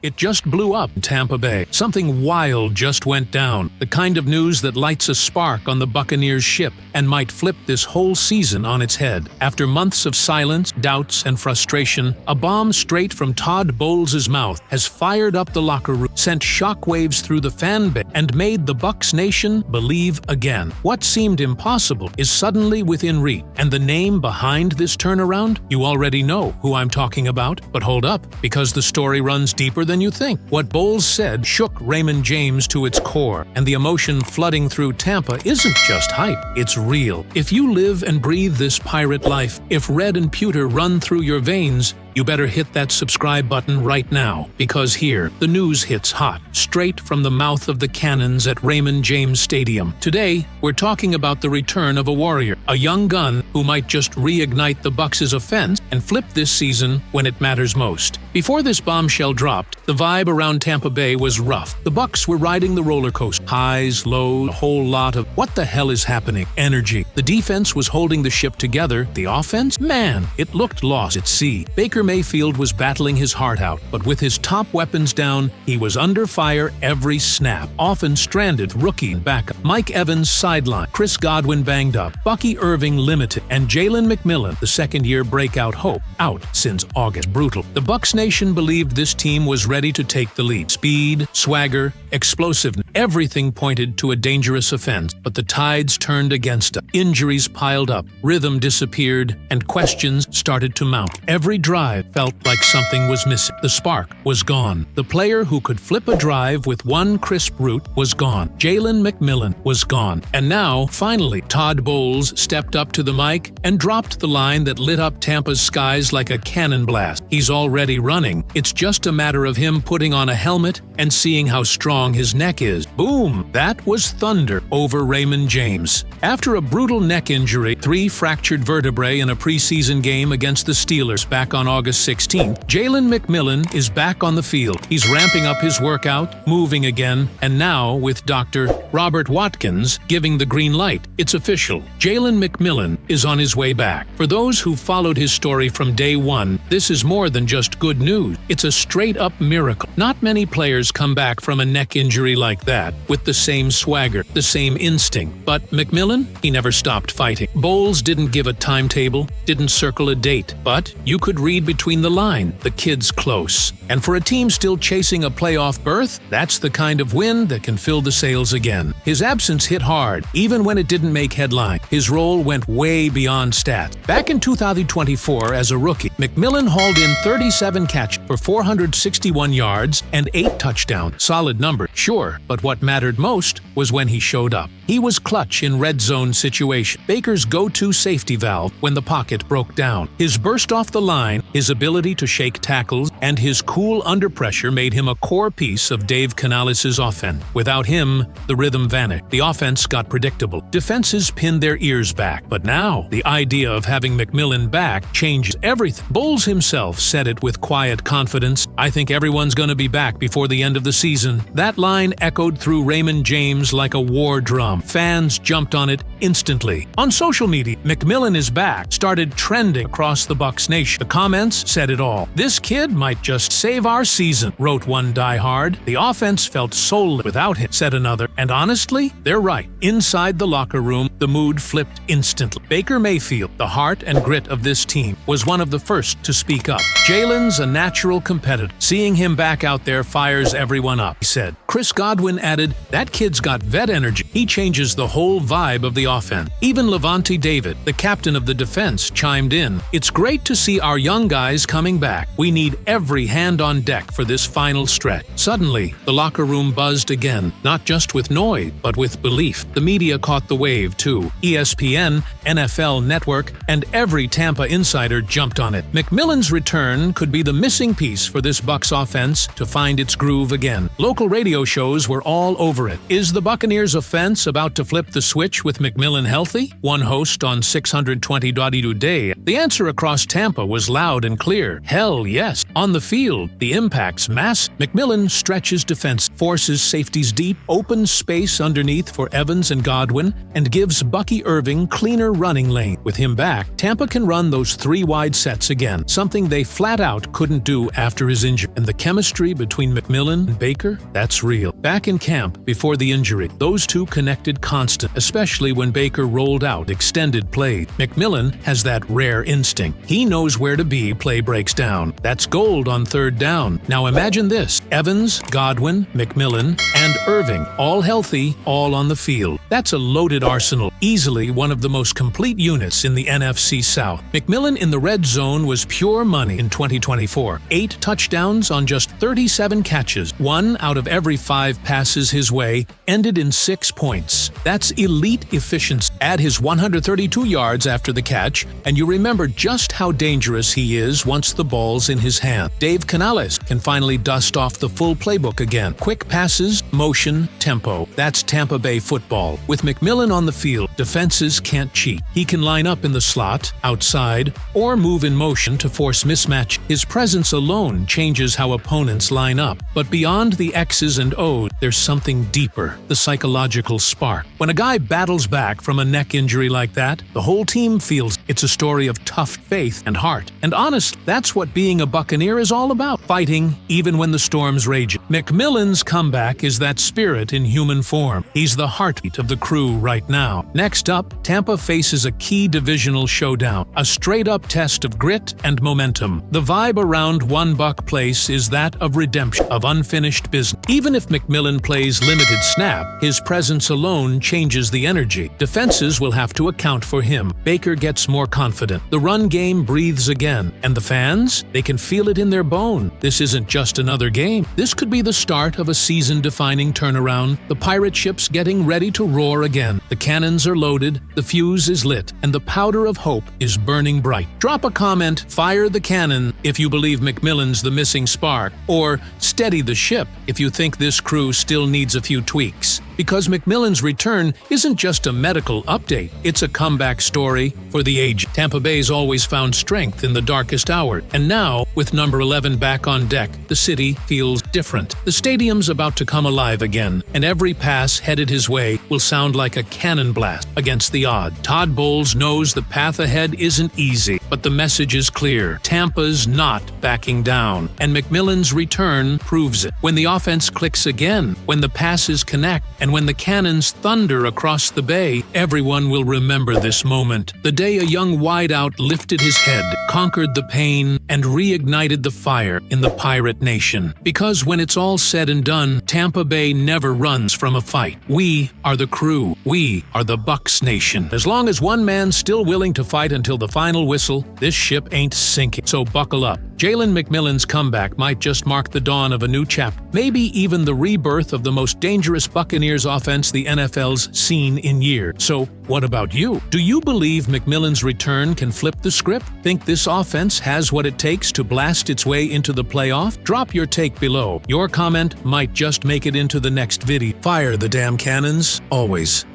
It just blew up in Tampa Bay. Something wild just went down. The kind of news that lights a spark on the Buccaneers ship and might flip this whole season on its head. After months of silence, doubts, and frustration, a bomb straight from Todd Bowles' mouth has fired up the locker room, sent shockwaves through the fan base, and made the Bucs nation believe again. What seemed impossible is suddenly within reach. And the name behind this turnaround? You already know who I'm talking about. But hold up, because the story runs deeper than you think. What Bowles said shook Raymond James to its core, and the emotion flooding through Tampa isn't just hype, it's real. If you live and breathe this pirate life, if red and pewter run through your veins, you better hit that subscribe button right now, because here, the news hits hot, straight from the mouth of the cannons at Raymond James Stadium. Today, we're talking about the return of a warrior, a young gun who might just reignite the Bucs' offense and flip this season when it matters most. Before this bombshell dropped, the vibe around Tampa Bay was rough. The Bucs were riding the roller coaster. Highs, lows, a whole lot of what the hell is happening energy. The defense was holding the ship together. The offense? Man, it looked lost at sea. Baker Mayfield was battling his heart out, but with his top weapons down, he was under fire every snap. Often stranded rookie backup. Mike Evans sidelined. Chris Godwin banged up. Bucky Irving limited. And Jaylen McMillan, the second-year breakout hope, out since August. Brutal. The Bucs nation believed this team was ready to take the lead. Speed, swagger, explosiveness. Everything pointed to a dangerous offense, but the tides turned against us. Injuries piled up, rhythm disappeared, and questions started to mount. Every drive felt like something was missing. The spark was gone. The player who could flip a drive with one crisp route was gone. Jaylen McMillan was gone. And now, finally, Todd Bowles stepped up to the mic and dropped the line that lit up Tampa's skies like a cannon blast. He's already running. It's just a matter of him putting on a helmet and seeing how strong his neck is. Boom! That was thunder over Raymond James. After a brutal neck injury, 3 fractured vertebrae in a preseason game against the Steelers back on August 16th, Jaylen McMillan is back on the field. He's ramping up his workout, moving again, and now with Dr. Robert Watkins giving the green light. It's official. Jaylen McMillan is on his way back. For those who followed his story from day one, this is more than just good news. It's a straight-up miracle. Not many players come back from a neck injury like that with the same swagger, the same instinct. But McMillan, he never stopped fighting. Bowles didn't give a timetable, didn't circle a date, but you could read between the line, the kid's close. And for a team still chasing a playoff berth, that's the kind of win that can fill the sails again. His absence hit hard, even when it didn't make headline. His role went way beyond stats. Back in 2024, as a rookie, McMillan hauled in 37 catches for 461 yards and 8 touchdowns. Solid number, sure, but what mattered most was when he showed up. He was clutch in red zone situation, Baker's go-to safety valve when the pocket broke down. His burst off the line, his ability to shake tackles, and his cool under pressure made him a core piece of Dave Canales' offense. Without him, the rhythm vanished. The offense got predictable. Defenses pinned their ears back. But now, the idea of having McMillan back changes everything. Bowles himself said it with quiet confidence. I think everyone's going to be back before the end of the season. That line echoed through Raymond James like a war drum. Fans jumped on it instantly. On social media, McMillan is back started trending across the Bucs nation. The comments said it all. This kid might just save our season, wrote one diehard. The offense felt soulless without him, said another. And honestly, they're right. Inside the locker room, the mood flipped instantly. Baker Mayfield, the heart and grit of this team, was one of the first to speak up. Jaylen's a natural competitor. Seeing him back out there fires everyone up, he said. Chris Godwin added, that kid's got vet energy. He changes the whole vibe of the offense. Even Levante David, the captain of the defense, chimed in. It's great to see our young guys coming back. We need every hand on deck for this final stretch. Suddenly, the locker room buzzed again, not just with noise, but with belief. The media caught the wave, too. ESPN, NFL Network, and every Tampa insider jumped on it. McMillan's return could be the missing piece for this Bucs offense to find its groove again. Local radio shows were all over it. Is the Buccaneers offense about to flip the switch with McMillan healthy? One host on 620 Today. The answer across Tampa was loud and clear. Hell yes. On the field, the impact's massive. McMillan stretches defense, forces safeties deep, opens space underneath for Evans and Godwin, and gives gives Bucky Irving cleaner running lane. With him back, Tampa can run those 3 wide sets again, something they flat out couldn't do after his injury. And the chemistry between McMillan and Baker, that's real. Back in camp, before the injury, those two connected constant, especially when Baker rolled out extended plays. McMillan has that rare instinct. He knows where to be, play breaks down. That's gold on third down. Now imagine this: Evans, Godwin, McMillan, and Irving, all healthy, all on the field. That's a loaded arsenal, easily one of the most complete units in the NFC South. McMillan in the red zone was pure money in 2024. 8 touchdowns on just 37 catches. 1 out of every 5 passes his way ended in 6 points. That's elite efficiency. Add his 132 yards after the catch, and you remember just how dangerous he is once the ball's in his hand. Dave Canales can finally dust off the full playbook again. Quick passes, motion, tempo. That's Tampa Bay football. With McMillan on the field, defenses can't cheat. He can line up in the slot, outside, or move in motion to force mismatch. His presence alone changes how opponents line up. But beyond the X's and O's, there's something deeper: the psychological spark. When a guy battles back from a neck injury like that, the whole team feels it's a story of tough faith and heart. And honest, that's what being a Buccaneer is all about: fighting even when the storms rage. McMillan's comeback is that spirit in human form. He's the heartbeat of the crew right now. Next up, Tampa faces a key divisional showdown, a straight-up test of grit and momentum. The vibe around One Buc Place is that of redemption, of unfinished business. Even if McMillan plays limited snap, his presence alone changes the energy. Defenses will have to account for him. Baker gets more confident. The run game breathes again. And the fans? They can feel it in their bone. This isn't just another game. This could be the start of a season-defining turnaround. The pirate ship's getting ready to roar again. The cannons are loaded, the fuse is lit, and the powder of hope is burning bright. Drop a comment, "Fire the cannon," if you believe McMillan's the missing spark, or "Steady the ship" if you think this crew still needs a few tweaks. Because McMillan's return isn't just a medical update, it's a comeback story for the aged. Tampa Bay's always found strength in the darkest hour, and now, with number 11 back on deck, the city feels different. The stadium's about to come alive again, and every pass headed his way will sound like a cannon blast against the odds. Todd Bowles knows the path ahead isn't easy, but the message is clear: Tampa's not backing down, and McMillan's return proves it. When the offense clicks again, when the passes connect, and when the cannons thunder across the bay, everyone will remember this moment. The day a young wideout lifted his head, conquered the pain, and reignited the fire in the pirate nation. Because when it's all said and done, Tampa Bay never runs from a fight. We are the crew. We are the Bucs Nation. As long as one man's still willing to fight until the final whistle, this ship ain't sinking. So buckle up. Jaylen McMillan's comeback might just mark the dawn of a new chapter, maybe even the rebirth of the most dangerous Buccaneers offense the NFL's seen in years. So, what about you? Do you believe McMillan's return can flip the script? Think this offense has what it takes to blast its way into the playoff? Drop your take below. Your comment might just make it into the next video. Fire the damn cannons, always.